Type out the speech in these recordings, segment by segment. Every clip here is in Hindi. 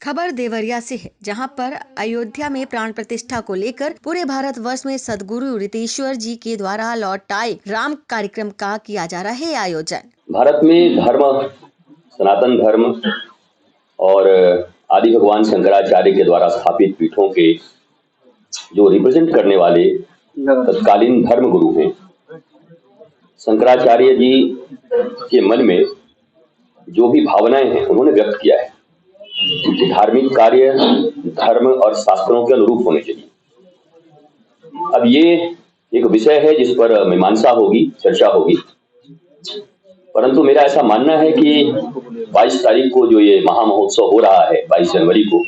खबर देवरिया से है, जहां पर अयोध्या में प्राण प्रतिष्ठा को लेकर पूरे भारतवर्ष में सदगुरु रीतेश्वर जी के द्वारा लौट आए राम कार्यक्रम का किया जा रहा है आयोजन। भारत में धर्म, सनातन धर्म और आदि भगवान शंकराचार्य के द्वारा स्थापित पीठों के जो रिप्रेजेंट करने वाले तत्कालीन धर्म गुरु हैं, शंकराचार्य जी के मन में जो भी भावनाएं हैं उन्होंने व्यक्त किया है कि धार्मिक कार्य धर्म और शास्त्रों के अनुरूप होने चाहिए। अब ये एक विषय है जिस पर मीमांसा होगी, चर्चा होगी, परंतु मेरा ऐसा मानना है कि 22 तारीख को जो ये महामहोत्सव हो रहा है, 22 जनवरी को,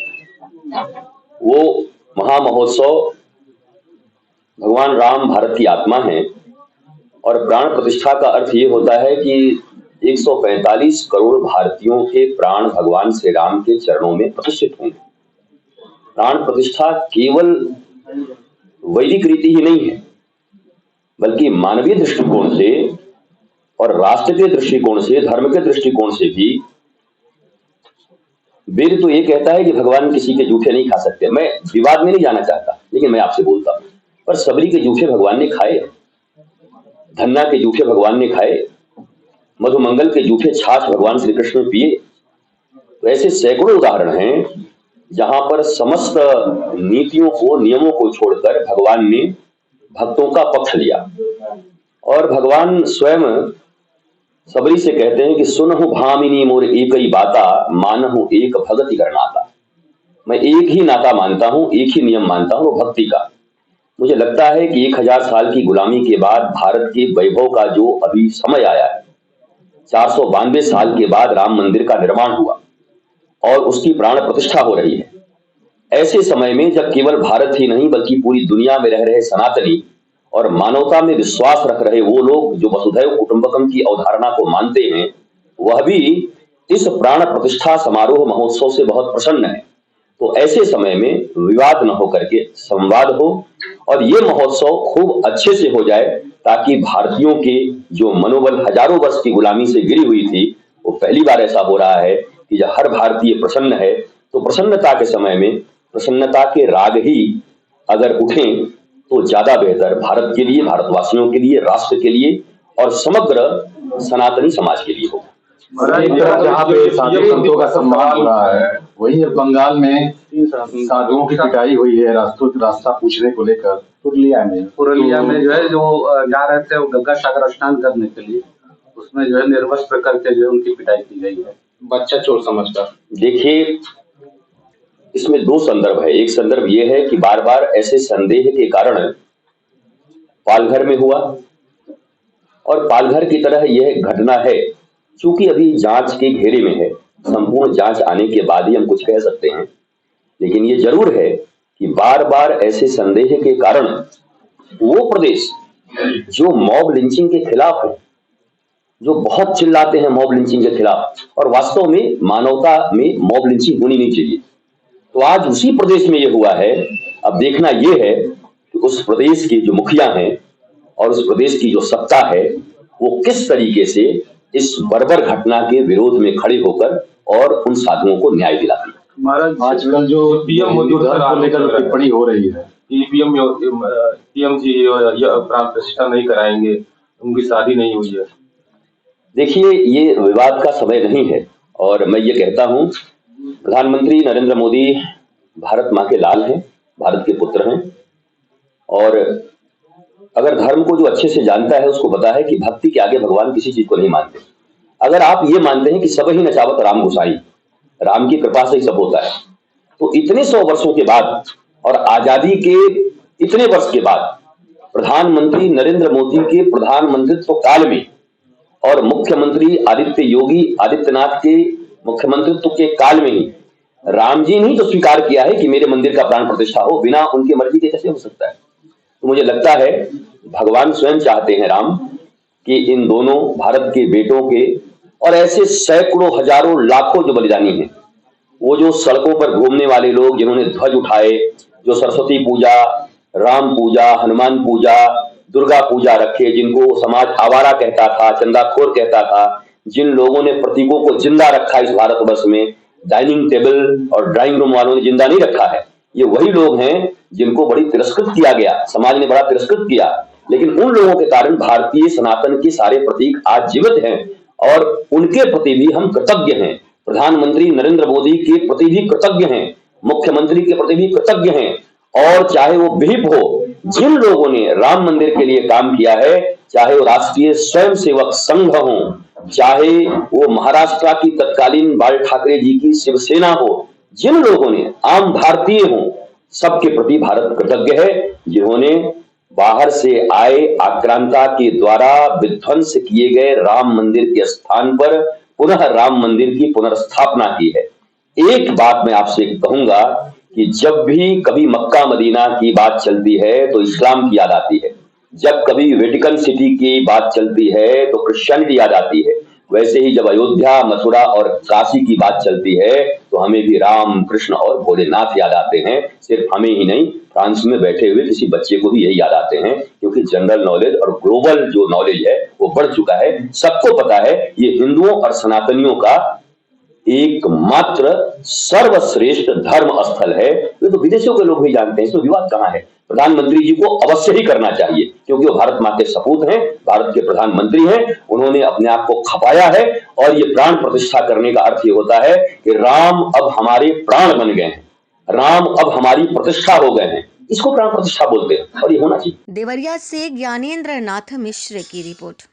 वो महामहोत्सव भगवान राम भारत की आत्मा है और प्राण प्रतिष्ठा का अर्थ ये होता है कि 145 करोड़ भारतीयों के प्राण भगवान श्री राम के चरणों में प्रतिष्ठित होंगे। प्राण प्रतिष्ठा केवल वैदिक रीति ही नहीं है, बल्कि मानवीय दृष्टिकोण से और राष्ट्र के दृष्टिकोण से, धर्म के दृष्टिकोण से भी वेद तो ये कहता है कि भगवान किसी के जूठे नहीं खा सकते। मैं विवाद में नहीं जाना चाहता, लेकिन मैं आपसे बोलता हूं, पर सबरी के जूठे भगवान ने खाए, धन्ना के जूठे भगवान ने खाए, मधुमंगल के जूठे छाछ भगवान श्री कृष्ण पिए। तो ऐसे सैकड़ों उदाहरण हैं जहां पर समस्त नीतियों को, नियमों को छोड़कर भगवान ने भक्तों का पक्ष लिया। और भगवान स्वयं सबरी से कहते हैं कि सुनहु भामिनी मोर एक ही बाता, मानहु एक भगति करनाता। मैं एक ही नाता मानता हूं, एक ही नियम मानता हूं, वो भक्ति का। मुझे लगता है कि 1000 साल की गुलामी के बाद भारत के वैभव का जो अभी समय आया है, 492 साल के बाद राम मंदिर का निर्माण हुआ और उसकी प्राण प्रतिष्ठा हो रही है। ऐसे समय में जब केवल भारत ही नहीं बल्कि पूरी दुनिया में रह रहे सनातनी और मानवता में विश्वास रख रहे वो लोग जो वसुधैव कुटुंबकम की अवधारणा को मानते हैं, वह भी इस प्राण प्रतिष्ठा समारोह महोत्सव से बहुत प्रसन्न है। तो ऐसे समय में विवाद न हो करके संवाद हो और ये महोत्सव खूब अच्छे से हो जाए, ताकि भारतीयों के जो मनोबल हजारों वर्ष की गुलामी से गिरी हुई थी, वो पहली बार ऐसा हो रहा है कि जब हर भारतीय प्रसन्न है, तो प्रसन्नता के समय में प्रसन्नता के राग ही अगर उठें तो ज्यादा बेहतर भारत के लिए, भारतवासियों के लिए, राष्ट्र के लिए और समग्र सनातनी समाज के लिए होगा। जहाँ पे साधु संतों का सम्मान हो रहा है, वही बंगाल में साधुओं की पिटाई हुई है रास्ता पूछने को लेकर। पुरुलिया में जो है, जो जा रहे थे वो गंगा सागर स्नान करने के लिए, उसमें जो है निर्वस्त्र करके जो है उनकी पिटाई की गई है, बच्चा चोर समझकर। देखिए, इसमें दो संदर्भ है। एक संदर्भ ये है कि बार बार ऐसे संदेह के कारण पालघर में हुआ, और पालघर की तरह यह घटना है, चूंकि अभी जांच के घेरे में है, संपूर्ण जांच आने के बाद ही हम कुछ कह सकते हैं। लेकिन ये जरूर है कि बार बार ऐसे संदेह के कारण वो प्रदेश जो मॉब लिंचिंग के खिलाफ है, जो बहुत चिल्लाते हैं मॉब लिंचिंग के खिलाफ, और वास्तव में मानवता में मॉब लिंचिंग होनी नहीं चाहिए, तो आज उसी प्रदेश में ये हुआ है। अब देखना ये है कि उस प्रदेश के जो मुखिया हैं और उस प्रदेश की जो सत्ता है, वो किस तरीके से इस बर्बर घटना के विरोध में खड़े होकर और उन साधुओं को न्याय दिलाती है। महाराज, आजकल जो पीएम मोदी को लेकर टिप्पणी हो रही है कि पीएम जी प्राण प्रतिष्ठा नहीं कराएंगे, उनकी शादी नहीं हुई है। देखिए, ये विवाद का समय नहीं है, और मैं ये कहता हूं, प्रधानमंत्री नरेंद्र मोदी भारत माँ के लाल हैं, भारत के पुत्र हैं, और अगर धर्म को जो अच्छे से जानता है उसको पता है कि भक्ति के आगे भगवान किसी चीज को नहीं मानते। अगर आप ये मानते हैं कि सब ही नचावत राम गोसाई, राम की कृपा से ही सब होता है, तो इतने 100 वर्षों के बाद और आजादी के इतने वर्ष के बाद प्रधानमंत्री नरेंद्र मोदी के प्रधानमंत्रित्व काल में और मुख्यमंत्री आदित्य योगी आदित्यनाथ के मुख्यमंत्रित्व के काल में ही राम जी ने तो स्वीकार किया है कि मेरे मंदिर का प्राण प्रतिष्ठा हो, बिना उनकी मर्जी के कैसे हो सकता है। तो मुझे लगता है भगवान स्वयं चाहते हैं राम कि इन दोनों भारत के बेटों के और ऐसे सैकड़ों हजारों लाखों जो बलिदानी हैं, वो जो सड़कों पर घूमने वाले लोग जिन्होंने ध्वज उठाए, जो सरस्वती पूजा, राम पूजा, हनुमान पूजा, दुर्गा पूजा रखे, जिनको समाज आवारा कहता था, चंदाखोर कहता था, जिन लोगों ने प्रतीकों को जिंदा रखा इस भारतवर्ष में, डाइनिंग टेबल और ड्राइंग रूम वालों ने जिंदा नहीं रखा है। ये वही लोग हैं जिनको बड़ी तिरस्कृत किया गया, समाज ने बड़ा तिरस्कृत किया, लेकिन उन लोगों के कारण भारतीय सनातन के सारे प्रतीक आज जीवित हैं और उनके प्रति भी हम कृतज्ञ हैं। प्रधानमंत्री नरेंद्र मोदी के प्रति भी कृतज्ञ हैं, मुख्यमंत्री के प्रति भी कृतज्ञ हैं, और चाहे वो विहिप हो, जिन लोगों ने राम मंदिर के लिए काम किया है, चाहे वो राष्ट्रीय स्वयंसेवक संघ हो, चाहे वो महाराष्ट्र की तत्कालीन बाल ठाकरे जी की शिवसेना हो, जिन लोगों ने आम भारतीय हो, सबके प्रति भारत कृतज्ञ है, जिन्होंने बाहर से आए आक्रांता के द्वारा विध्वंस किए गए राम मंदिर के स्थान पर पुनः राम मंदिर की पुनर्स्थापना की है। एक बात मैं आपसे कहूंगा कि जब भी कभी मक्का मदीना की बात चलती है तो इस्लाम की याद आती है, जब कभी वेटिकन सिटी की बात चलती है तो क्रिश्चियनिटी याद आती है, वैसे ही जब अयोध्या, मथुरा और काशी की बात चलती है तो हमें भी राम, कृष्ण और भोलेनाथ याद आते हैं। सिर्फ हमें ही नहीं, फ्रांस में बैठे हुए किसी बच्चे को भी यही याद आते हैं, क्योंकि जनरल नॉलेज और ग्लोबल जो नॉलेज है वो बढ़ चुका है। सबको पता है ये हिंदुओं और सनातनियों का एकमात्र सर्वश्रेष्ठ धर्म स्थल है। ये तो विदेशों के लोग भी जानते हैं, इसमें विवाद कहां है। प्रधानमंत्री जी को अवश्य ही करना चाहिए, क्योंकि वो भारत माँ के सपूत हैं, भारत के प्रधानमंत्री हैं, उन्होंने अपने आप को खपाया है और ये प्राण प्रतिष्ठा करने का अर्थ ये होता है कि राम अब हमारे प्राण बन गए हैं, राम अब हमारी प्रतिष्ठा हो गए हैं, इसको प्राण प्रतिष्ठा बोलते हैं और ये होना चाहिए। देवरिया से ज्ञानेंद्र नाथ मिश्र की रिपोर्ट।